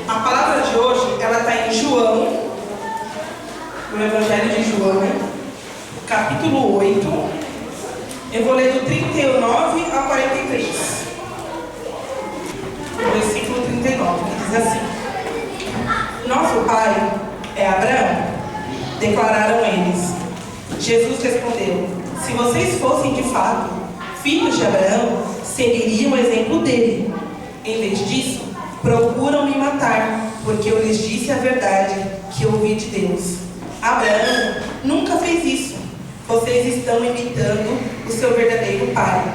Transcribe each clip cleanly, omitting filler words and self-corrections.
A palavra de hoje, ela está em João, no Evangelho de João, capítulo 8. Eu vou ler do 39 ao 43. Versículo 39, que diz assim: Nosso pai é Abraão, declararam eles. Jesus respondeu: Se vocês fossem de fato filhos de Abraão, seguiriam o exemplo dele. Em vez disso, procuram me matar, porque eu lhes disse a verdade que ouvi de Deus. Abraão nunca fez isso. Vocês estão imitando o seu verdadeiro pai.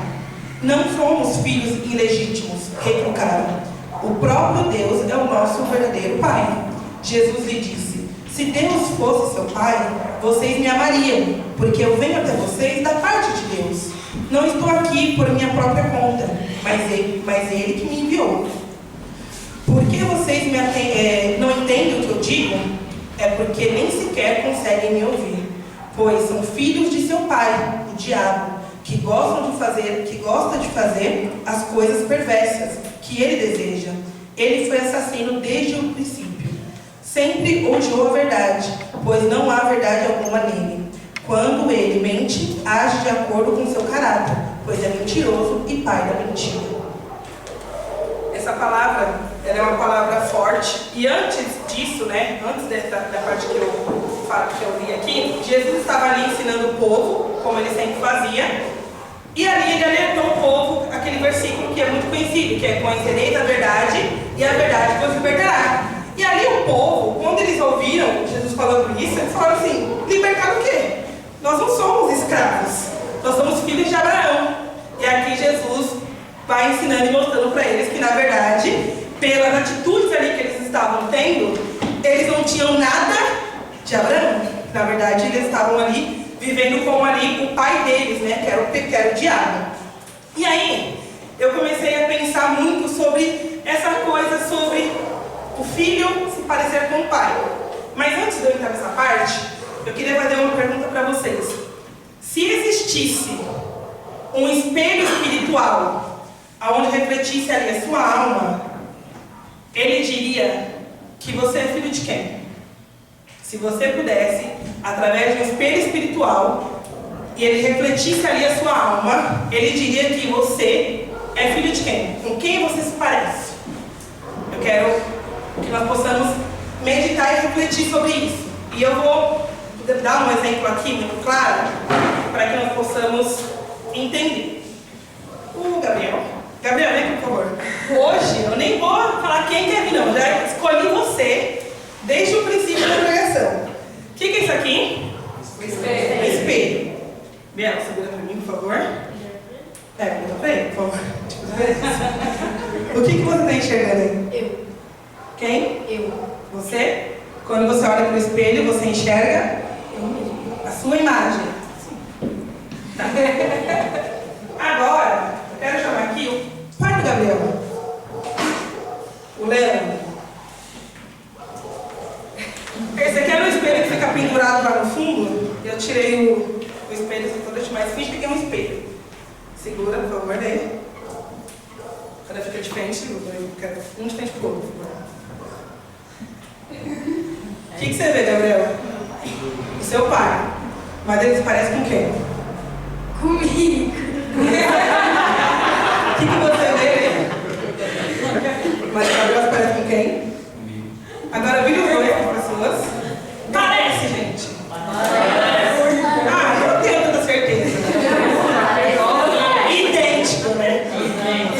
Não somos filhos ilegítimos, retrucaram. O próprio Deus é o nosso verdadeiro pai. Jesus lhe disse: Se Deus fosse seu pai, vocês me amariam, porque eu venho até vocês da parte de Deus. Não estou aqui por minha própria conta, mas ele que me enviou. Por que vocês não entendem o que eu digo? É porque nem sequer conseguem me ouvir, pois são filhos de seu pai, o diabo, que gosta de fazer as coisas perversas que ele deseja. Ele foi assassino desde o princípio. Sempre odiou a verdade, pois não há verdade alguma nele. Quando ele mente, age de acordo com seu caráter, pois é mentiroso e pai da mentira. Essa palavra, ela é uma palavra forte. E antes disso, antes da parte que eu li aqui, Jesus estava ali ensinando o povo, como ele sempre fazia. E ali ele alertou o povo, aquele versículo que é muito conhecido, que é: conhecereis a verdade e a verdade vos libertará. E ali o povo, quando eles ouviram Jesus falando isso, eles falaram assim: libertar o quê? Nós não somos escravos, nós somos filhos de Abraão. E aqui Jesus vai ensinando e mostrando para eles que, na verdade, pelas atitudes ali que eles estavam tendo, eles não tinham nada de Abraão. Na verdade, eles estavam ali vivendo como ali o pai deles, que era o diabo. E aí, eu comecei a pensar muito sobre essa coisa, sobre o filho se parecer com o pai. Mas antes de eu entrar nessa parte, eu queria fazer uma pergunta para vocês. Se existisse um espelho espiritual, onde refletisse ali a sua alma, ele diria que você é filho de quem? Se você pudesse, através de um espelho espiritual, e ele refletisse ali a sua alma, ele diria que você é filho de quem? Com quem você se parece? Eu quero que nós possamos meditar e refletir sobre isso. E eu vou dar um exemplo aqui muito claro, para que nós possamos entender. Gabriel, vem aqui, por favor. Hoje eu nem vou falar quem quer vir, não. Já escolhi você desde o princípio da pregação. O que é isso aqui? O espelho. Biel, segura para mim, por favor. Segura para ele, por favor. O que você está enxergando aí? Eu. Quem? Eu. Você? Quando você olha para o espelho, você enxerga a sua imagem. Tá. Agora, eu quero chamar aqui o pai do Gabriel, o Leandro. Esse aqui era um espelho que fica pendurado lá no fundo. Eu tirei o espelho, só para deixar mais fixe, porque é um espelho. Segura, por favor, daí. Quando fica de frente, eu quero um de frente pro outro. O que você vê, Gabriel? O seu pai. Mas ele se parece com quem? Comigo. O que você vê? Mas o Gabriel se parece com quem? Comigo. Agora vira os dois com pessoas. Parece, gente. Ah, eu não tenho tanta certeza. Idêntico, né?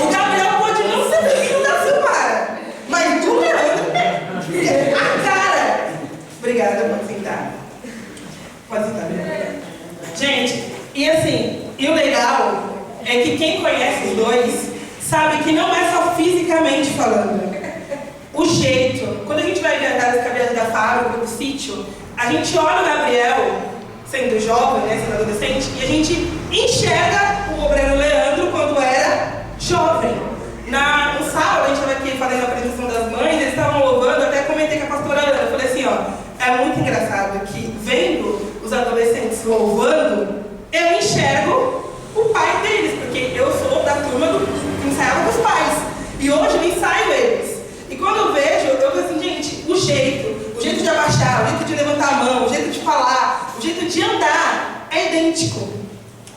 O Gabriel pode não ser filho da Silmara, mas do Leandro é a cara. Obrigada, pode sentar. Pode sentar, né? Gente, e assim, e o legal é que quem conhece os dois sabe que não é só fisicamente falando. O jeito, quando a gente vai viajar das cabeças da fábrica, do sítio, a gente olha o Gabriel, sendo jovem, sendo adolescente, e a gente enxerga o obreiro Leandro quando era jovem. No sábado, a gente estava aqui fazendo a apresentação das mães, eles estavam louvando, até comentei com a pastora Ana, eu falei assim, é muito engraçado que, vendo os adolescentes louvando, eu enxergo o pai deles, porque eu sou da turma que ensaiava com os pais, e hoje eu ensaio eles. E quando eu vejo assim, marchar, o jeito de levantar a mão, o jeito de falar, o jeito de andar é idêntico.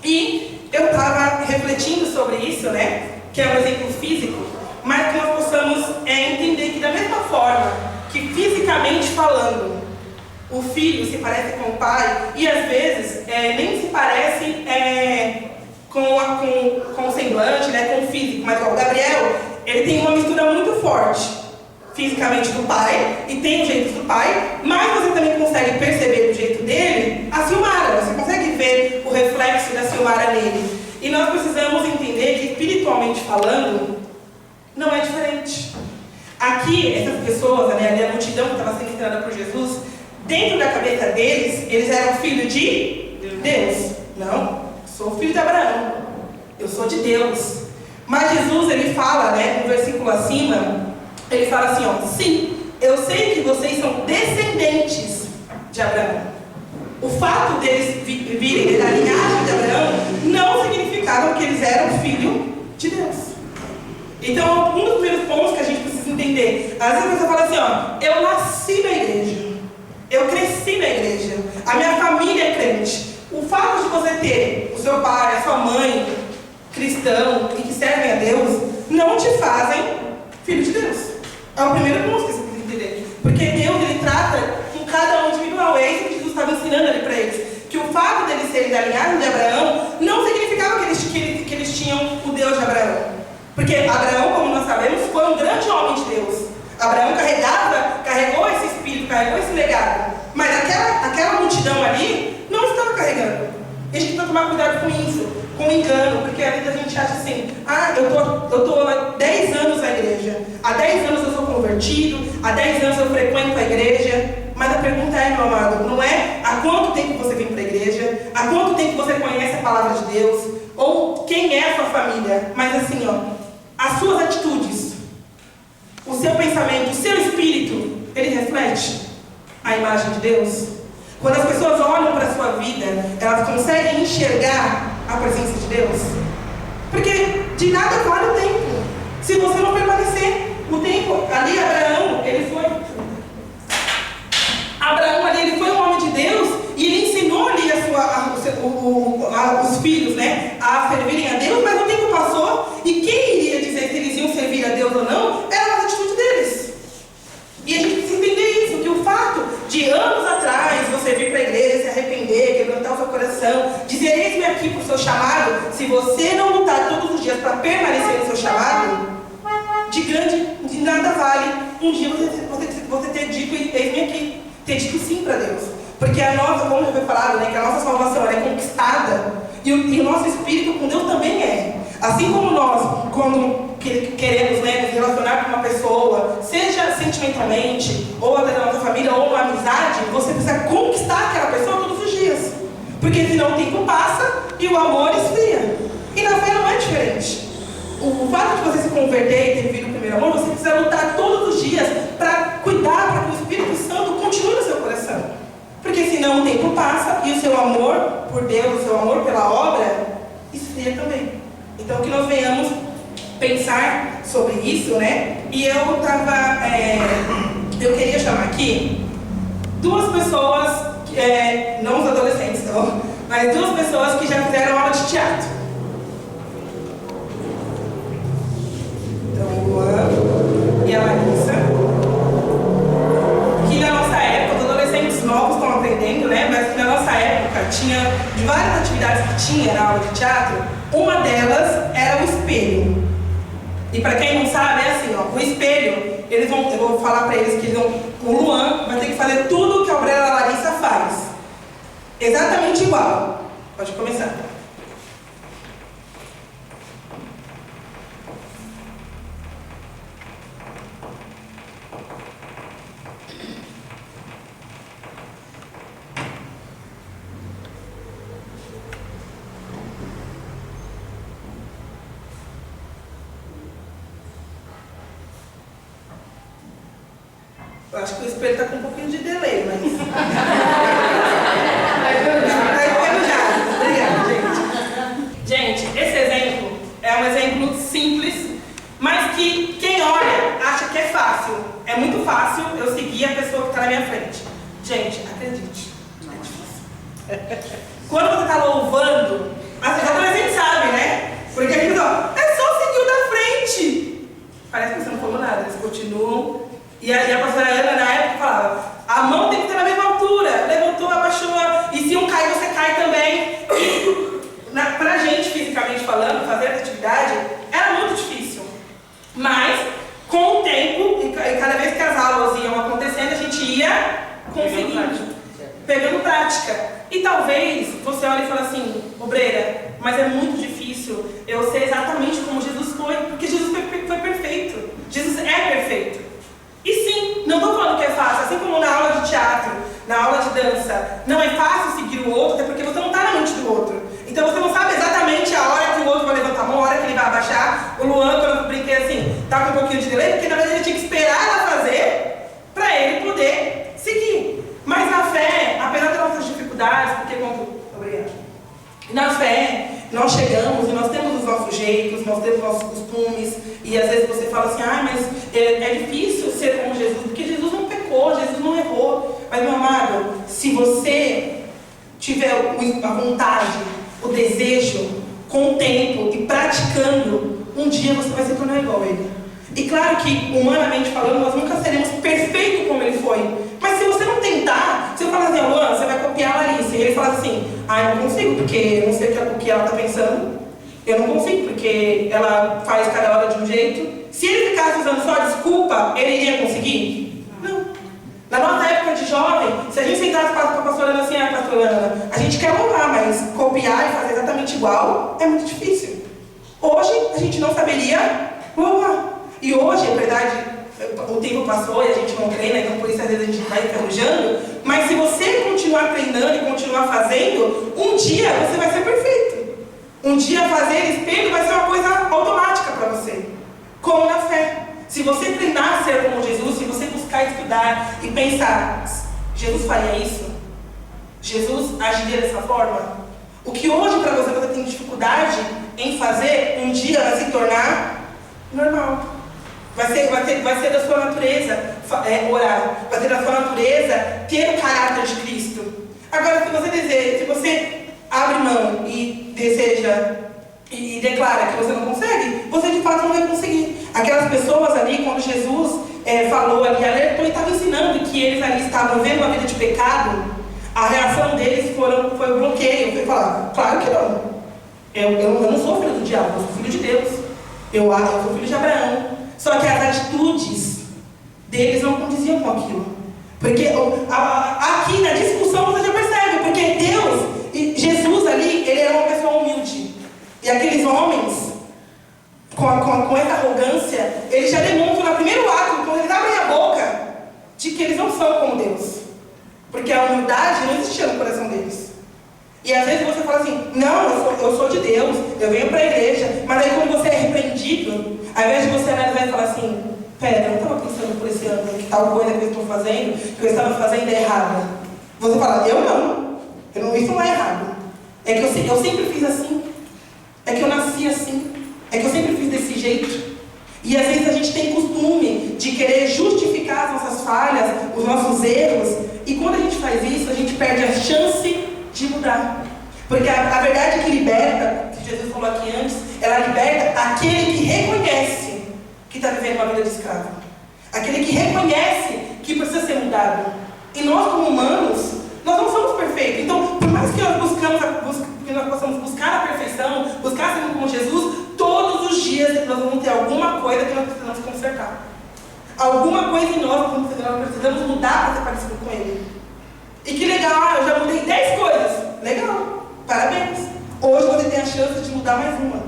E eu estava refletindo sobre isso, né? Que é um exemplo físico, mas que nós possamos entender que da mesma forma que fisicamente falando, o filho se parece com o pai e às vezes nem se parece com o semblante, né, com o físico, mas o Gabriel, ele tem uma mistura muito forte fisicamente do pai e tem os jeitos do pai, mas você também consegue perceber do jeito dele a Silmara, você consegue ver o reflexo da Silmara nele. E nós precisamos entender que espiritualmente falando, não é diferente. Aqui, essas pessoas, né, a multidão que estava sendo ensinada por Jesus, dentro da cabeça deles, eles eram filhos de Deus. Não, sou filho de Abraão. Eu sou de Deus. Mas Jesus, ele fala, né, no versículo acima, ele fala assim, ó, sim, eu sei que vocês são descendentes de Abraão. O fato deles virem da linhagem de Abraão não significava que eles eram filho de Deus. Então, um dos primeiros pontos que a gente precisa entender, às vezes a pessoa fala assim, ó, eu nasci na igreja, eu cresci na igreja, a minha família é crente. O fato de você ter o seu pai, a sua mãe, cristão e que servem a Deus, não te fazem filho de Deus. É o primeiro ponto que você precisa entender. Porque Deus, ele trata com cada um individual. É isso que Jesus estava ensinando ali para eles. Que o fato deles serem da linhagem de Abraão não significava que eles tinham o Deus de Abraão. Porque Abraão, como nós sabemos, foi um grande homem de Deus. Abraão carregou esse espírito, carregou esse legado. Mas aquela multidão ali não estava carregando. E a gente precisa tomar cuidado com isso, com o engano, porque às vezes a gente acha assim, eu tô há 10 anos na igreja, há 10 anos eu sou convertido, há 10 anos eu frequento a igreja, mas a pergunta é, meu amado, não é há quanto tempo você vem para a igreja, há quanto tempo você conhece a palavra de Deus, ou quem é a sua família, mas assim, ó, as suas atitudes, o seu pensamento, o seu espírito, ele reflete a imagem de Deus? Quando as pessoas olham para a sua vida, elas conseguem enxergar a presença de Deus? Porque de nada vale o tempo se você não permanecer. O tempo, ali Abraão, ele foi um homem de Deus e ele ensinou ali os filhos, né, a servirem a Deus, mas o tempo passou e quem iria dizer se eles iam servir a Deus ou não, era a atitude deles. E a gente precisa entender isso, que o fato de anos atrás você vir para a igreja, se arrepender, quebrantar o seu coração, dizer eis-me aqui para o seu chamado, se você não lutar todos os dias para permanecer no seu chamado, de nada vale um dia você ter dito eis-me aqui, ter dito sim para Deus. Porque a nossa, como já foi falado, né, que a nossa salvação ela é conquistada e o nosso espírito com Deus também é. Assim como nós, quando queremos, né, nos relacionar com uma pessoa, seja sentimentalmente, ou até da nossa família, ou uma amizade, você precisa conquistar aquela pessoa todos os dias. Porque senão o tempo passa e o amor esfria. E na fé não é diferente. O fato de você se converter e ter vivido o primeiro amor, você precisa lutar todos os dias para cuidar, para que o Espírito Santo continue no seu coração. Porque senão o tempo passa e o seu amor por Deus, o seu amor pela obra, esfria também. Então que nós venhamos pensar sobre isso, né? E eu queria chamar aqui duas pessoas, não os adolescentes não, mas duas pessoas que já fizeram aula de teatro. Então o Luan e a Larissa, que na nossa época, os adolescentes novos estão aprendendo, né? Mas que na nossa época tinha, de várias atividades que tinha na aula de teatro, uma delas era o espelho. E para quem não sabe, é assim, ó, o espelho, eu vou falar para eles que o Luan vai ter que fazer tudo que a Aurélia e a Larissa faz. Exatamente igual. Pode começar. Eu acho que o espelho está com um pouquinho de delay, mas... Obrigada, gente. Gente, esse exemplo é um exemplo simples, mas que quem olha acha que é fácil. É muito fácil eu seguir a pessoa que está na minha frente. Gente, acredite, é difícil. Quando você está louvando, a gente sabe, né? Porque a gente fala, é só seguir o da frente. Parece que você não falou nada, eles continuam. E a pastora Ana, na época, falava, a mão tem que ter na mesma altura. Levantou, abaixou, e se um cai, você cai também. Pra gente, fisicamente falando, fazer essa atividade, era muito difícil. Mas, com o tempo, e cada vez que as aulas iam acontecendo, a gente ia conseguindo, pegando prática. E talvez você olhe e fale assim, obreira, mas é muito difícil eu ser exatamente como Jesus foi, porque Jesus foi perfeito. Jesus é perfeito. E sim, não estou falando que é fácil, assim como na aula de teatro, na aula de dança, não é fácil seguir o outro, até porque você não está na mente do outro. Então você não sabe exatamente a hora que o outro vai levantar a mão, a hora que ele vai abaixar. O Luan, quando eu brinquei assim, tá com um pouquinho de delay, porque na verdade ele tinha que esperar ela fazer para ele poder seguir. Mas na fé, apesar das nossas dificuldades, porque obrigada. Na fé, nós chegamos e nós temos os nossos jeitos, nós temos os nossos costumes, e às vezes você fala assim, mas é difícil ser como Jesus, porque Jesus não pecou, Jesus não errou. Mas meu amado, se você tiver a vontade, o desejo, com o tempo e praticando, um dia você vai se tornar igual a ele. E claro que, humanamente falando, nós nunca seremos perfeitos como ele foi. Mas se você não tentar, se eu falar assim, Luan, você vai copiar a Larissa, e ele fala assim, eu não consigo, porque eu não sei o que ela está pensando, eu não consigo, porque ela faz cada hora de um jeito. Se ele ficasse usando só desculpa, ele iria conseguir? Não. Na nossa época de jovem, se a gente sentasse com a pastora Ana assim, pastora Ana, a gente quer louvar, mas copiar e fazer exatamente igual é muito difícil. Hoje, a gente não saberia louvar. E hoje, na verdade, o tempo passou e a gente não treina, então por isso às vezes a gente vai enferrujando. Mas se você continuar treinando e continuar fazendo, um dia você vai ser perfeito. Um dia fazer espelho vai ser uma coisa automática para você. Como na fé. Se você treinar a ser como Jesus, se você buscar estudar e pensar, Jesus faria isso? Jesus agiria dessa forma? O que hoje para você tem dificuldade em fazer, um dia vai se tornar normal. Vai ser da sua natureza orar. Vai ser da sua natureza ter o caráter de Cristo. Agora, se você deseja, se você abre mão e deseja e declara que você não consegue, você de fato não vai conseguir. Aquelas pessoas ali, quando Jesus falou ali, alertou e estava ensinando que eles ali estavam vendo uma vida de pecado, a reação deles foi o bloqueio. Foi falar, claro que não. Eu não sou filho do diabo, eu sou filho de Deus. Eu sou filho de Abraão. Só que as atitudes deles não condiziam com aquilo. Porque aqui na discussão você já percebe, porque Deus e Jesus ali, ele era uma pessoa humilde. E aqueles homens, com essa arrogância, eles já demonstram no primeiro ato, quando eles abrem a boca, de que eles não são como Deus. Porque a humildade não existia no coração deles. E às vezes você fala assim, não, eu sou de Deus, eu venho para a igreja, mas aí quando você é repreendido, ao invés de você analisar e falar assim, pera, eu não estava pensando por esse ano que tal coisa que eu estou fazendo, que eu estava fazendo é errada. Você fala, isso não é errado. É que eu sempre fiz assim, é que eu nasci assim, é que eu sempre fiz desse jeito. E às vezes a gente tem costume de querer justificar as nossas falhas, os nossos erros, e quando a gente faz isso, a gente perde a chance de mudar. Porque a verdade que liberta, que Jesus falou aqui antes, ela liberta aquele que reconhece que está vivendo uma vida de escravo. Aquele que reconhece que precisa ser mudado. E nós, como humanos, nós não somos perfeitos. Então, por mais que nós possamos buscar a perfeição, buscar ser como Jesus, todos os dias nós vamos ter alguma coisa que nós precisamos consertar. Alguma coisa em nós nós precisamos mudar para ser parecido com Ele. E que legal, eu já mudei 10 coisas. Legal, parabéns. Hoje você tem a chance de mudar mais uma.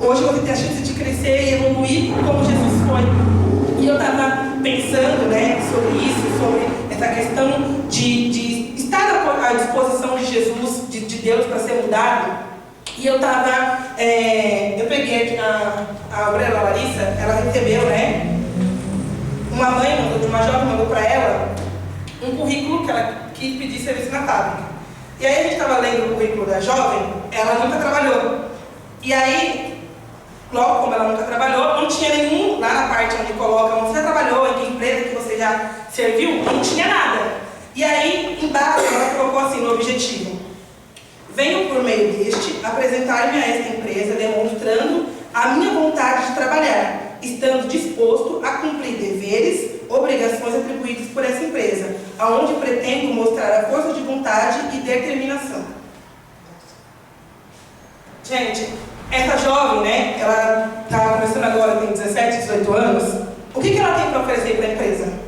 Hoje você tem a chance de crescer e evoluir como Jesus foi. E eu estava pensando sobre isso, sobre essa questão de estar à disposição de Jesus, de Deus para ser mudado. E eu peguei aqui a obreira Larissa, ela recebeu, uma mãe, uma jovem mandou para ela um currículo que ela quis pedir serviço na fábrica. E aí a gente estava lendo o currículo da jovem, ela nunca trabalhou. E aí, logo como ela nunca trabalhou, não tinha nenhum, lá na parte onde coloca onde você trabalhou, em que empresa que você já serviu, não tinha nada. E aí, embaixo, ela colocou assim no objetivo: venho por meio deste apresentar-me a esta empresa, demonstrando a minha vontade de trabalhar, estando disposto a cumprir deveres, obrigações atribuídas por essa empresa, aonde pretendo mostrar a força de vontade e determinação. Gente, essa jovem, né, ela está começando agora, tem 17, 18 anos. O que ela tem para oferecer para a empresa?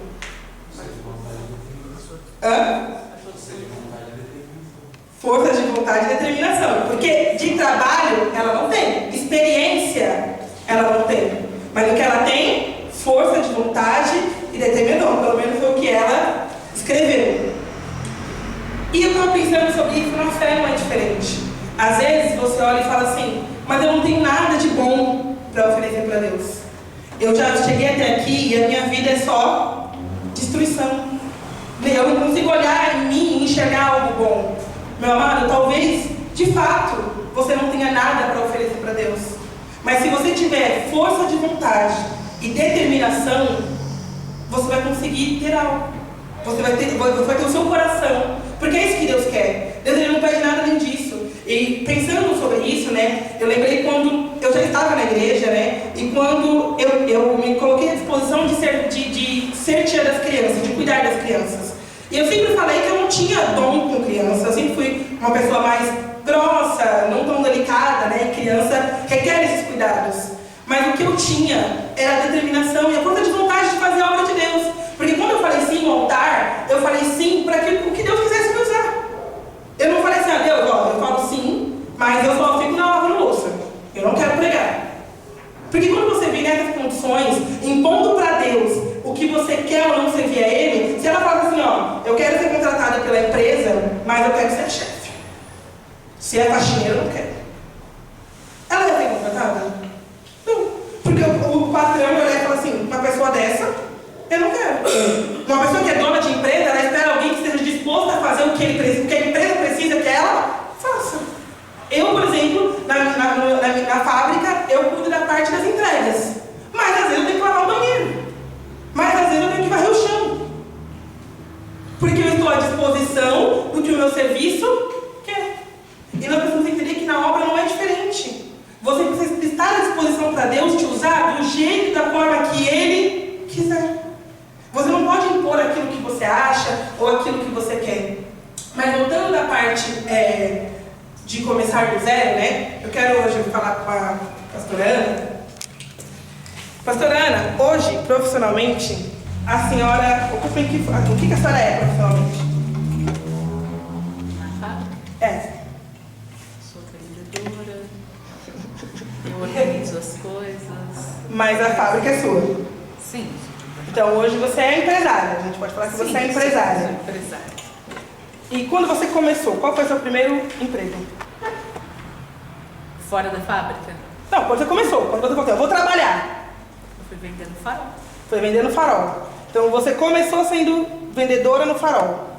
Força de vontade e determinação. Porque de trabalho ela não tem, experiência ela não tem. Mas o que ela tem? Força de vontade e determinação. Pelo menos foi o que ela escreveu. E eu estava pensando sobre isso, na fé não é diferente. Às vezes você olha e fala assim: mas eu não tenho nada de bom para oferecer para Deus. Eu já cheguei até aqui e a minha vida é só destruição. Eu não consigo olhar em mim e enxergar algo bom. Meu amado, talvez, de fato, você não tenha nada para oferecer para Deus. Mas se você tiver força de vontade e determinação, você vai conseguir ter algo. Você vai ter o seu coração. Porque é isso que Deus quer. Deus ele não pede nada além disso. E pensando sobre isso, né, eu lembrei quando eu já estava na igreja, né, e quando eu me coloquei à disposição de ser tia das crianças, de cuidar das crianças. E eu sempre falei que eu não tinha dom com criança, eu sempre fui uma pessoa mais grossa, não tão delicada, né, e criança requer esses cuidados. Mas o que eu tinha era a determinação e a força de vontade de fazer a obra de Deus. Porque quando eu falei sim no altar, eu falei sim para o que Deus quisesse me usar. Eu não falei assim: ah, Deus, ó, eu falo sim, mas eu só fico na lavando louça. Eu não quero pregar. Porque quando você vem nessas condições, impondo para Deus o que você quer ou não servir a Ele, se ela fala assim: ó, eu quero ser contratada pela empresa, mas eu quero ser chefe. Se é faxineira, eu não quero. Ela vai ser contratada? Não. Porque o patrão olha e fala assim: uma pessoa dessa, eu não quero. Uma pessoa que é dona de empresa, ela espera alguém que esteja disposto a fazer o que ele precisa, o que a empresa precisa que ela faça. Eu, por exemplo, na fábrica, eu cuido da parte das entregas. Mas às vezes eu tenho que lavar o banheiro. Mas às vezes eu tenho que varrer o chão. Porque eu estou à disposição do que o meu serviço quer. E nós precisamos entender que na obra não é diferente. Você precisa estar à disposição para Deus te usar do jeito e da forma que Ele quiser. Você não pode impor aquilo que você acha ou aquilo que você quer. Mas voltando da parte de começar do zero, né? Eu quero hoje falar com a pastora Ana. Pastora Ana, hoje, profissionalmente, a senhora ocupa em o que a senhora é profissionalmente? Na fábrica? É. Sou vendedora, eu organizo as coisas. Mas a fábrica é sua? Sim. Então hoje você é empresária, a gente pode falar que você é empresária. Sou empresária. E quando você começou, qual foi o seu primeiro emprego? Fora da fábrica, Não, quando você começou, quando você falou, eu vou trabalhar. eu fui vendendo farol. Foi vendendo farol. Então você começou sendo vendedora no farol.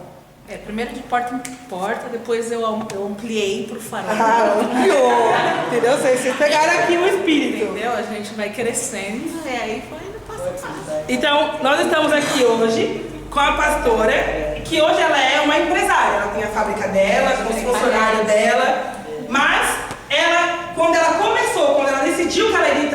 Primeiro de porta em porta, depois eu ampliei pro farol. Ah, ampliou. Entendeu? Vocês pegaram aqui o espírito. Entendeu? A gente vai crescendo e aí foi indo passo a passo. Então, nós estamos aqui hoje com a pastora, que hoje ela é uma empresária. Ela tem a fábrica dela, com os funcionários dela. Mas, quando ela começou, quando ela decidiu que ela iria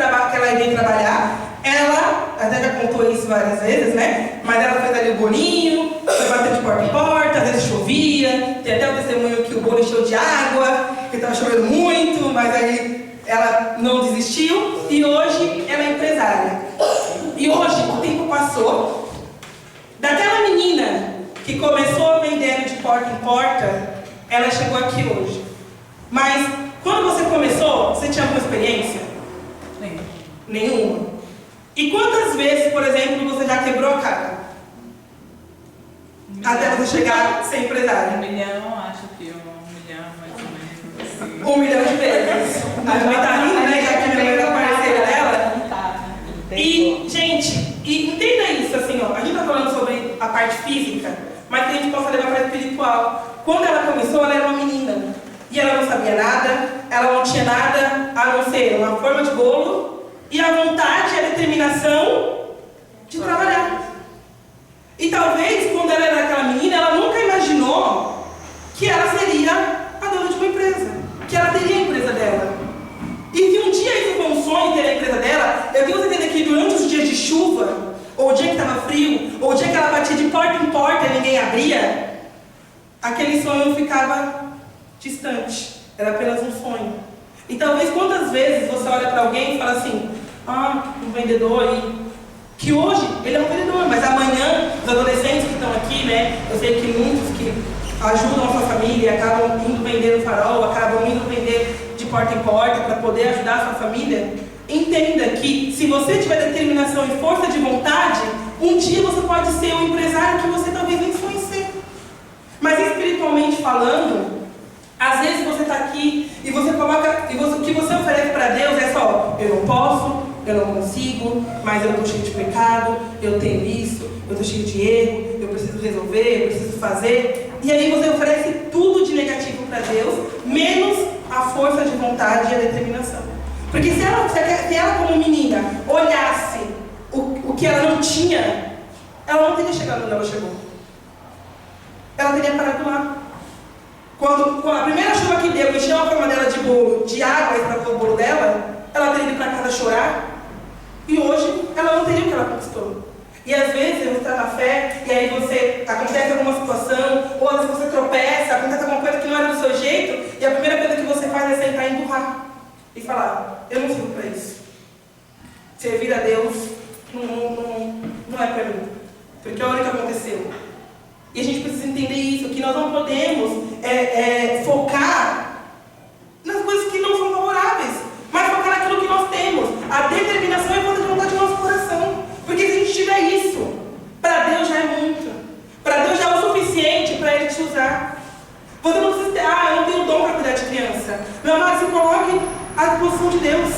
trabalhar, ela até já contou isso várias vezes, né? Mas ela fez ali o bolinho, foi bater de porta em porta, às vezes chovia. Tem até o testemunho que o bolo encheu de água, que estava chovendo muito, mas aí ela não desistiu. E hoje ela é empresária. E hoje o tempo passou. Daquela menina que começou vendendo de porta em porta, ela chegou aqui hoje. Mas quando você começou, você tinha alguma experiência? Nenhuma. E quantas vezes, por exemplo, você já quebrou a cara? Até você chegar a ser empresária? 1 milhão, acho que 1 milhão mais ou menos. Assim. 1 milhão de vezes. A gente tá rindo, né? Já que minha mãe era parceira dela. E, gente, entenda isso, assim, ó. A gente tá falando sobre a parte física, mas que a gente possa levar para a espiritual. Quando ela começou, ela era uma menina. E ela não sabia nada, ela não tinha nada a não ser uma forma de bolo e a vontade e a determinação de trabalhar. E talvez, quando ela era aquela menina, ela nunca imaginou que ela seria a dona de uma empresa, que ela teria a empresa dela. E se um dia isso foi um sonho, ter a empresa dela, eu tenho certeza que durante os dias de chuva, ou o dia que estava frio, ou o dia que ela batia de porta em porta e ninguém abria, aquele sonho ficava distante, era apenas um sonho. E talvez quantas vezes você olha para alguém e fala assim, um vendedor aí, que hoje ele é um vendedor, mas amanhã, os adolescentes que estão aqui, né, eu sei que muitos que ajudam a sua família, acabam indo vender no farol, acabam indo vender de porta em porta para poder ajudar a sua família, entenda que se você tiver determinação e força de vontade, um dia você pode ser um empresário que você talvez nem sonhe ser. Mas espiritualmente falando, às vezes você está aqui e você coloca, o que você oferece para Deus é só, eu não posso, eu não consigo, mas eu estou cheio de pecado, eu tenho isso, eu estou cheio de erro, eu preciso resolver, eu preciso fazer. E aí você oferece tudo de negativo para Deus, menos a força de vontade e a determinação. Porque se ela como menina olhasse o que ela não tinha, ela não teria chegado onde ela chegou. Ela teria parado lá. Quando a primeira chuva que deu, encheu a forma dela de bolo, de água para o bolo dela, ela teria ido para casa chorar. E hoje ela não teria o que ela conquistou. E às vezes você está na fé, e aí acontece alguma situação, ou às vezes você tropeça, acontece alguma coisa que não era do seu jeito, e a primeira coisa que você faz é sentar e empurrar. E falar, eu não sirvo para isso. Servir a Deus não é para mim. Porque olha o que aconteceu. E a gente precisa entender isso, que nós não podemos focar nas coisas que não são favoráveis, mas focar naquilo que nós temos. A determinação e a força de vontade do nosso coração. Porque se a gente tiver isso, para Deus já é muito. Para Deus já é o suficiente para Ele te usar. Você não precisa ter, eu não tenho dom para cuidar de criança. Meu amado, se coloque à disposição de Deus.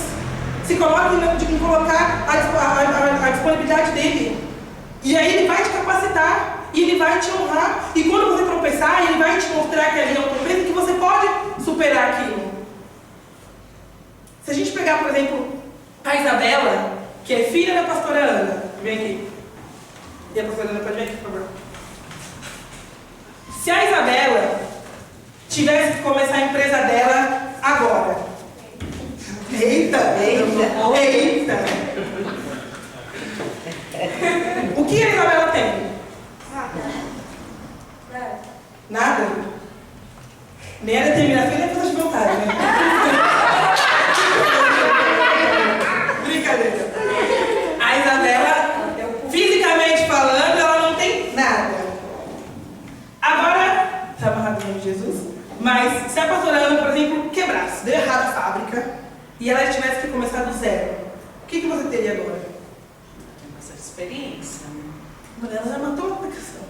Se coloque em colocar a disponibilidade dEle. E aí Ele vai te capacitar. E Ele vai te honrar. E quando você tropeçar, Ele vai te mostrar que ali é um tropeço e que você pode superar aquilo. Se a gente pegar, por exemplo, a Isabela, que é filha da pastora Ana. Vem aqui. E a pastora Ana pode vir aqui, por favor. Se a Isabela tivesse que começar a empresa dela agora. Eita! O que a Isabela tem? Nada? Nem a determinação nem a força de vontade, né? Brincadeira. A Isabela, fisicamente falando, ela não tem nada. Agora, está amarrado em nome de Jesus, mas se a pastora Ana, por exemplo, quebrasse, deu errado a fábrica, e ela tivesse que começar do zero, o que você teria agora? Tem bastante experiência. Ela já matou a aplicação.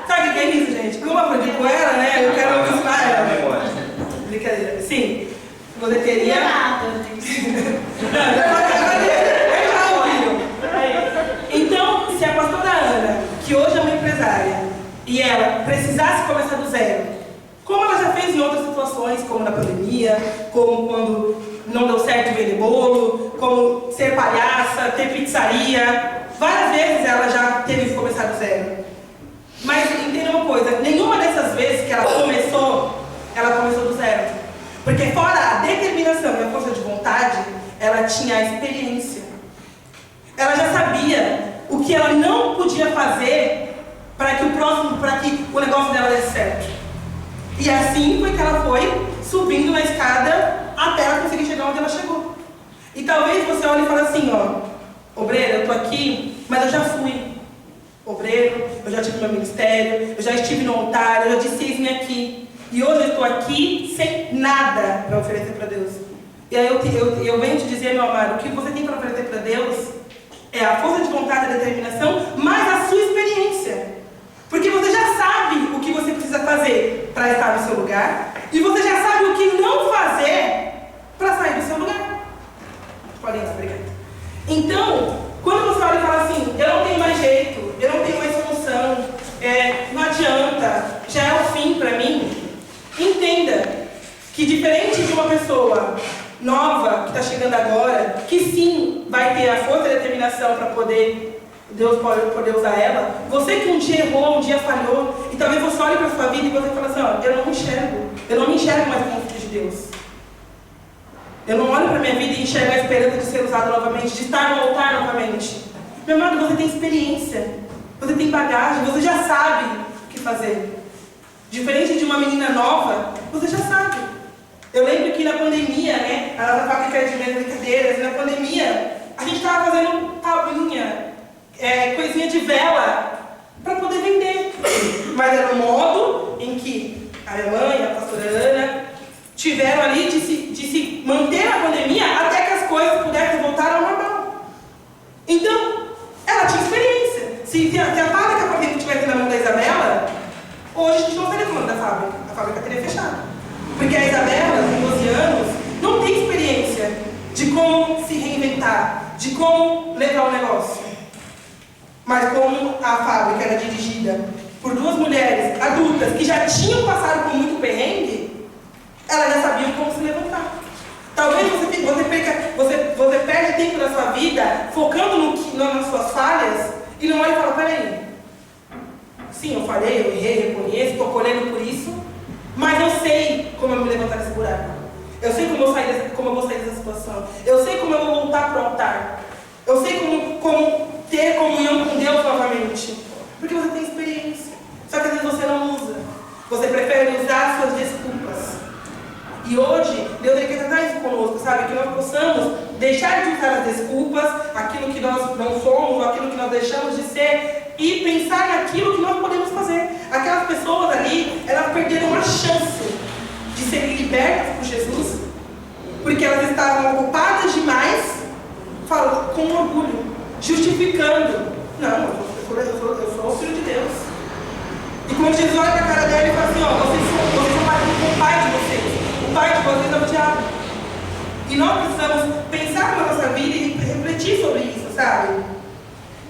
Sabe o que é isso, gente? Como eu aprendi com ela, né? Eu quero ensinar ela. Brincadeira. Sim, você teria. Então, se a pastora Ana, que hoje é uma empresária, e ela precisasse começar do zero, como ela já fez em outras situações, como na pandemia, como quando não deu certo vender bolo, como ser palhaça, ter pizzaria, várias vezes ela já teve que começar do zero. Mas entenda uma coisa, nenhuma dessas vezes que ela começou do zero. Porque fora a determinação e a força de vontade, ela tinha a experiência. Ela já sabia o que ela não podia fazer para que o negócio dela desse certo. E assim foi que ela foi subindo na escada até ela conseguir chegar onde ela chegou. E talvez você olhe e fale assim, obreiro, eu tô aqui, mas eu já fui obreiro, eu já tive meu ministério, eu já estive no altar, eu já disse eis-me aqui. E hoje eu estou aqui sem nada para oferecer para Deus. E aí eu venho te dizer, meu amado, o que você tem para oferecer para Deus é a força de vontade e a determinação, mais a sua experiência. Porque você já sabe o que você precisa fazer para estar no seu lugar, e você já sabe o que não fazer para sair do seu lugar. Podem ir, obrigada. Então, quando você olha e fala assim, eu não tenho mais jeito, eu não tenho mais solução, não adianta, já é o fim para mim, entenda que diferente de uma pessoa nova que está chegando agora, que sim vai ter a força e a determinação para poder, Deus pode poder usar ela. Você que um dia errou, um dia falhou, e talvez você olhe para a sua vida e você fala assim, ó, eu não me enxergo mais como filho de Deus. Eu não olho para a minha vida e enxergo a esperança de ser usado novamente, de estar no altar novamente. Meu amado, você tem experiência, você tem bagagem, você já sabe o que fazer. Diferente de uma menina nova, você já sabe. Eu lembro que na pandemia, né, a nossa fábrica de mesas e cadeiras, na pandemia, a gente estava fazendo tabuinha, coisinha de vela, para poder vender. Mas era um modo em que a minha mãe, a pastora Ana, tiveram ali de se manter na pandemia até que as coisas pudessem voltar ao normal. Então, ela tinha experiência. Se a fábrica, por exemplo, estivesse na mão da Isabela, hoje a gente não estaria falando da fábrica. A fábrica teria fechado. Porque a Isabela, com 12 anos, não tem experiência de como se reinventar, de como levar o negócio. Mas como a fábrica era dirigida por duas mulheres adultas que já tinham passado por muito perrengue, elas já sabiam como se levantar. Talvez você perde tempo na sua vida focando nas suas falhas e não olha e fala, peraí, sim, eu falhei, eu errei, reconheço, estou colhendo por isso, mas eu sei como eu me levantar desse buraco. Eu sei como eu vou sair dessa situação. Eu sei como eu vou voltar para o altar. Eu sei como ter comunhão com Deus novamente. Porque você tem experiência. Só que às vezes você não usa. Você prefere usar suas desculpas. E hoje, Deus quer tratar isso conosco, sabe? Que nós possamos deixar de usar as desculpas, aquilo que nós não somos, aquilo que nós deixamos de ser, e pensar naquilo que nós podemos fazer. Aquelas pessoas ali, elas perderam a chance de serem libertas por Jesus, porque elas estavam ocupadas demais, com orgulho, justificando. Não, eu sou o filho de Deus. E quando Jesus olha para a cara dela e fala assim, ó, vocês são parecidos com o pai de vocês. O pai de vocês é o diabo. E nós precisamos pensar na nossa vida e refletir sobre isso, sabe?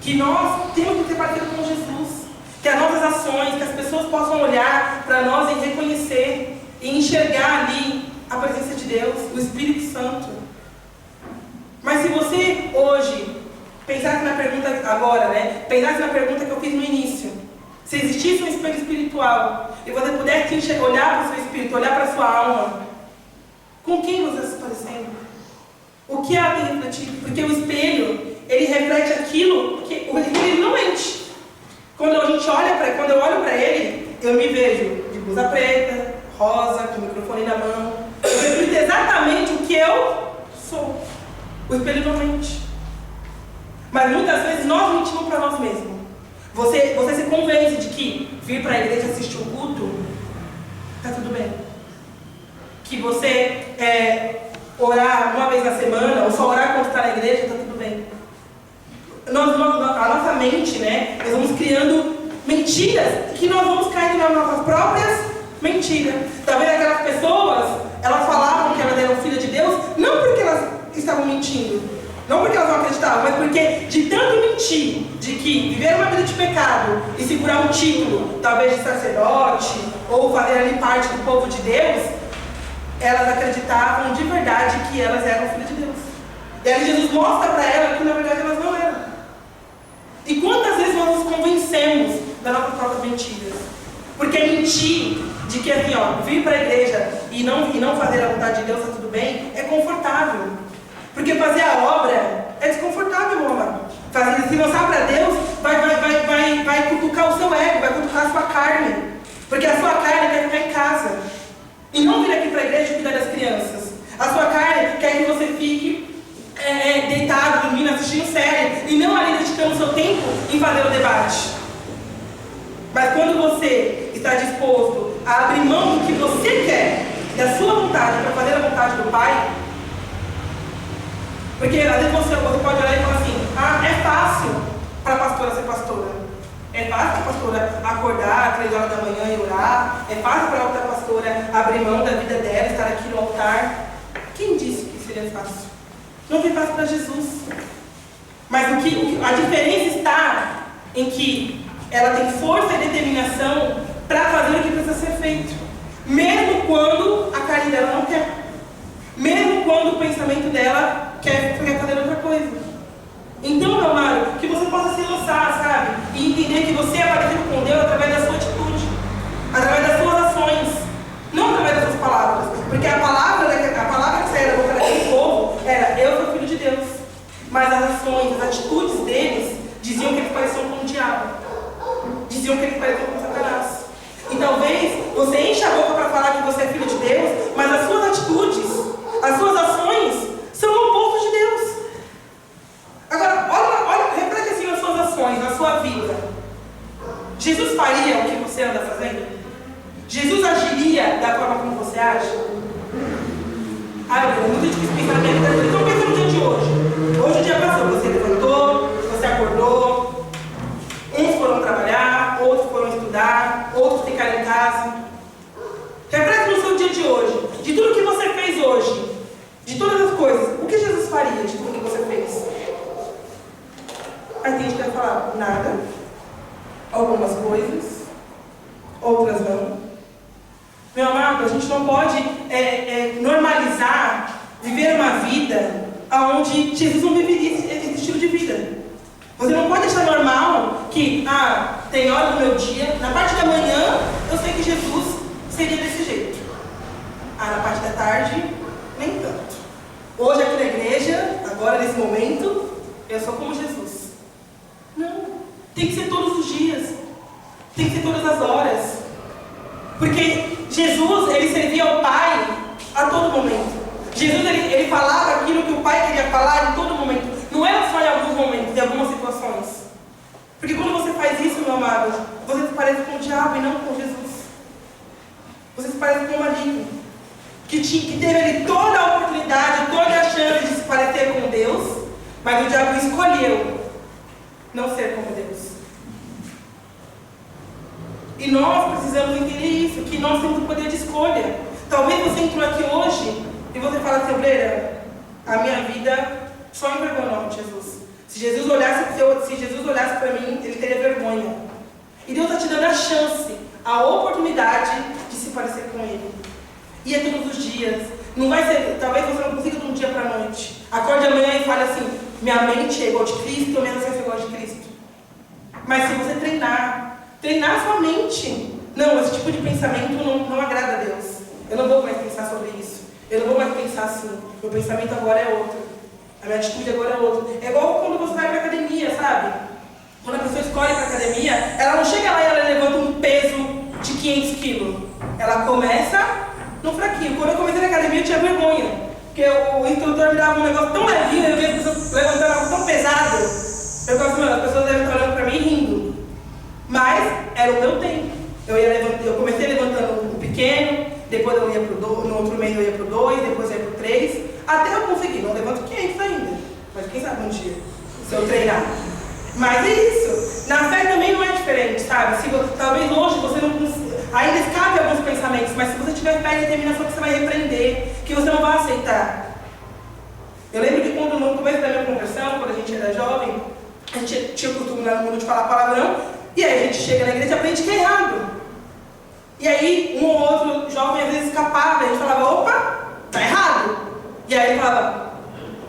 Que nós temos que ter parecido com Jesus. Que as nossas ações, que as pessoas possam olhar para nós e reconhecer e enxergar ali a presença de Deus, o Espírito Santo. Mas se você hoje pensasse na pergunta agora, né? Pensasse na pergunta que eu fiz no início. Se existisse um espelho espiritual e você pudesse olhar para o seu espírito, olhar para a sua alma, com quem você está se parecendo? O que ela tem refletido? Porque o espelho, ele reflete aquilo que ele não mente. Quando eu olho para ele, eu me vejo de blusa preta, rosa, com o microfone na mão. Eu reflito exatamente o que eu sou. O espelho não mente. Mas muitas vezes nós mentimos para nós mesmos. Você se convence de que vir para a igreja assistir o culto, está tudo bem. Que você orar uma vez na semana, ou só orar quando está na igreja, está tudo bem. A nossa mente, né, nós vamos criando mentiras, que nós vamos caindo nas nossas próprias mentiras. Talvez aquelas pessoas, elas falavam que elas eram filhas de Deus, não porque elas estavam mentindo, não porque elas não acreditavam, mas porque de tanto mentir, de que viver uma vida de pecado e segurar um título, talvez de sacerdote, ou fazer ali parte do povo de Deus, elas acreditavam de verdade que elas eram filhas de Deus. E aí Jesus mostra para elas que na verdade elas não eram. E quantas vezes nós nos convencemos das nossas próprias mentiras? Porque mentir de que assim, ó, vir para a igreja e não fazer a vontade de Deus, está tudo bem, é confortável. Porque fazer a obra é desconfortável, meu amado. Se lançar para Deus, vai cutucar o seu ego, vai cutucar a sua carne. Porque a sua carne quer ficar em casa. E não vir aqui para a igreja e cuidar das crianças. A sua carne quer que você fique deitado, dormindo, assistindo série. E não ali dedicando o seu tempo em fazer o debate. Mas quando você está disposto a abrir mão do que você quer, da sua vontade, para fazer a vontade do Pai. Porque às vezes você pode olhar e falar assim, é fácil para a pastora ser pastora. É fácil para a pastora acordar 3 horas da manhã e orar. É fácil para a outra pastora abrir mão da vida dela, estar aqui no altar. Quem disse que seria fácil? Não foi fácil para Jesus. Mas a diferença está em que ela tem força e determinação para fazer o que precisa ser feito. Mesmo quando a carne dela não quer. mesmo quando o pensamento dela quer fazer outra coisa. Então, meu amado, que você possa se lançar, sabe? E entender que você é parecido com Deus através da sua atitude, através das suas ações, não através das suas palavras. Porque a palavra que saía da boca daquele povo era: eu sou filho de Deus. Mas as ações, as atitudes deles diziam que eles pareciam com o diabo, diziam que eles pareciam com Satanás. E talvez você enche a boca para falar que você é filho de Deus, mas as suas atitudes, as suas ações são o oposto de Deus. Agora, olha, reflete assim nas suas ações, na sua vida. Jesus faria o que você anda fazendo? Jesus agiria da forma como você age? É muito difícil pensar na minha vida. Então pensa no dia de hoje. Hoje o dia passou, você levantou, você acordou. Uns foram trabalhar, outros foram estudar, outros ficaram em casa. Reflete no seu dia de hoje. De tudo que você fez hoje, de todas as coisas, o que Jesus faria de tudo que você fez? Aí tem gente que vai falar: nada. Algumas coisas, outras não. Meu amado, a gente não pode normalizar, viver uma vida onde Jesus não viveria esse estilo de vida. Você não pode achar normal que, tem hora do meu dia, na parte da manhã, eu sei que Jesus seria desse jeito. Na parte da tarde, nem tanto. Hoje aqui na igreja, agora nesse momento, eu sou como Jesus. Não, tem que ser todos os dias, tem que ser todas as horas. Porque Jesus, ele servia ao Pai a todo momento. Jesus, ele falava aquilo que o Pai queria falar em todo momento. Não era só em alguns momentos, em algumas situações. Porque quando você faz isso, meu amado, você se parece com o diabo e não com Jesus. Você se parece com o maligno, que teve ali toda a oportunidade, toda a chance de se parecer com Deus, mas o diabo escolheu não ser como Deus. E nós precisamos entender isso, que nós temos o poder de escolha. Talvez você entrou aqui hoje e você fala assim: obreira, a minha vida só envergonha o nome de Jesus. Se Jesus olhasse para mim, ele teria vergonha. E Deus está te dando a chance, a oportunidade de se parecer com Ele. E é todos os dias. Não vai ser, talvez você não consiga de um dia para a noite. Acorde amanhã e fale assim: minha mente é igual de Cristo, minha ação é igual de Cristo. Mas se você treinar a sua mente. Não, esse tipo de pensamento não agrada a Deus. Eu não vou mais pensar sobre isso. Eu não vou mais pensar assim. Meu pensamento agora é outro. A minha atitude agora é outra. É igual quando você vai para a academia, sabe? Quando a pessoa escolhe para a academia, ela não chega lá e ela levanta um peso de 500 quilos. Ela começa no fraquinho. Quando eu comecei na academia, eu tinha vergonha. Porque o instrutor me dava um negócio tão levinho, eu via as pessoas levantando algo tão pesado. Eu gosto, as pessoas devem estar olhando para mim rindo. Mas era o meu tempo. Eu comecei levantando o pequeno, depois eu ia pro no outro mês eu ia pro 2, depois eu ia pro 3, até eu conseguir. Não levanto 500 ainda, mas quem sabe um dia, se eu treinar. Mas é isso. Na fé também não é diferente, sabe? Talvez hoje você não consiga, ainda escape alguns pensamentos, mas se você tiver fé e determinação, que você vai repreender, que você não vai aceitar. Eu lembro que no começo da minha conversão, quando a gente era jovem, a gente tinha o costume lá no mundo de falar palavrão. E aí a gente chega na igreja e aprende que é errado. E aí um ou outro jovem às vezes escapava, e a gente falava: opa, tá errado. E aí ele falava: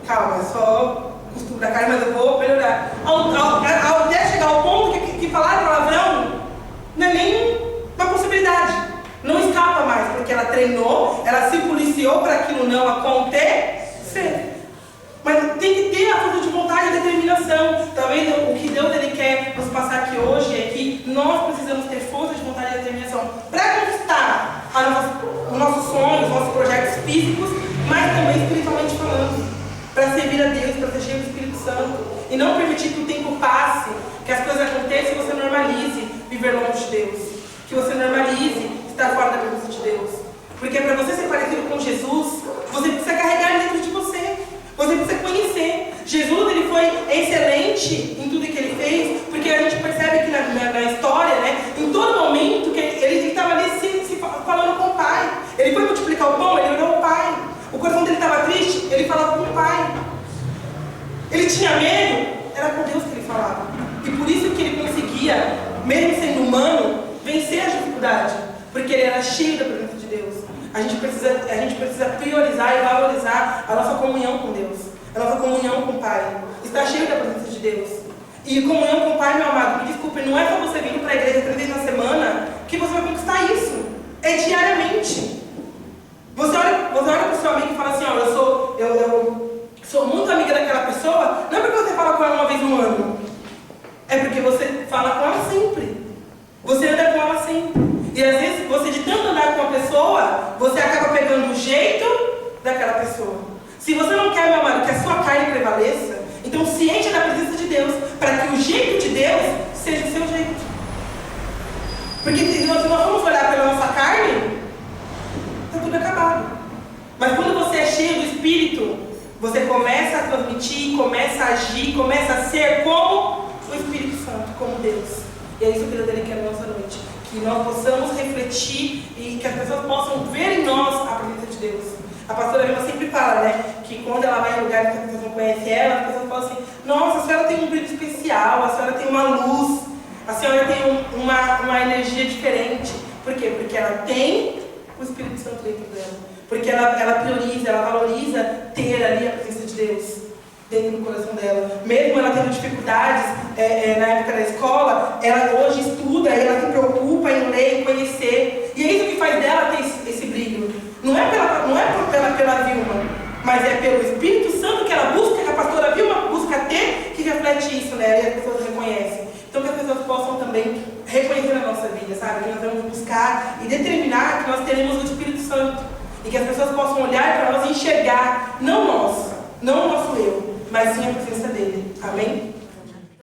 calma, é só costume da carne, mas eu vou melhorar. Até chegar ao ponto que falar palavrão não é nem uma possibilidade. Não escapa mais, porque ela treinou, ela se policiou para aquilo não acontecer. Mas tem que ter a força de vontade e a determinação. Talvez o que Deus ele quer nos passar aqui hoje é que nós precisamos ter força de vontade e determinação para conquistar os nossos sonhos, os nossos projetos físicos, mas também espiritualmente falando. Para servir a Deus, para ser cheio do Espírito Santo. E não permitir que o tempo passe, que as coisas aconteçam e você normalize viver longe de Deus. Que você normalize estar fora da presença de Deus. Porque para você ser parecido com Jesus, você precisa carregar dentro de você. Você precisa conhecer. Jesus ele foi excelente em tudo que ele fez, porque a gente percebe que na história, né, em todo momento, que ele estava ali se falando com o Pai. Ele foi multiplicar o pão, ele olhou o Pai. O coração dele estava triste, ele falava com o Pai. Ele tinha medo, era com Deus que ele falava. E por isso que ele conseguia, mesmo sendo humano, vencer a dificuldade, porque ele era cheio da presença de Deus. a gente precisa priorizar e valorizar a nossa comunhão com Deus, a nossa comunhão com o Pai. Está cheio da presença de Deus. E comunhão com o Pai, meu amado, me desculpe, não é só você vir para a igreja 3 vezes na semana que você vai conquistar isso. É diariamente. Você olha para o seu amigo e fala assim, ó, eu sou muito amiga daquela pessoa, não é porque você fala com ela uma vez no ano, é porque você fala com ela sempre. Você anda com ela sempre. E às vezes, você de tanto andar com uma pessoa, você acaba pegando o jeito daquela pessoa. Se você não quer, meu amado, que a sua carne prevaleça, então se enche da presença de Deus, para que o jeito de Deus seja o seu jeito. Porque se nós vamos olhar pela nossa carne, está tudo acabado. Mas quando você é cheio do Espírito, você começa a transmitir, começa a agir, começa a ser como o Espírito Santo, como Deus. E é isso que Deus quer nessa noite. Que nós possamos refletir e que as pessoas possam ver em nós a presença de Deus. A pastora Vilma sempre fala, né, que quando ela vai em lugares que as pessoas não conhecem ela, as pessoas falam assim, nossa, a senhora tem um brilho especial, a senhora tem uma luz, a senhora tem uma energia diferente. Por quê? Porque ela tem o Espírito Santo dentro dela. Porque ela prioriza, ela valoriza ter ali a presença de Deus dentro do coração dela. Mesmo ela tendo dificuldades na época da escola, ela hoje estuda, ela se preocupa em ler, em conhecer. E é isso que faz dela ter esse brilho. Não é pela Vilma, mas é pelo Espírito Santo que ela busca, que a pastora Vilma busca ter, que reflete isso nela e as pessoas reconhecem. Então que as pessoas possam também reconhecer na nossa vida, sabe? Que nós vamos buscar e determinar que nós teremos o Espírito Santo. E que as pessoas possam olhar para nós e enxergar, não nós, não o nosso eu, mas sim a presença dele. Amém?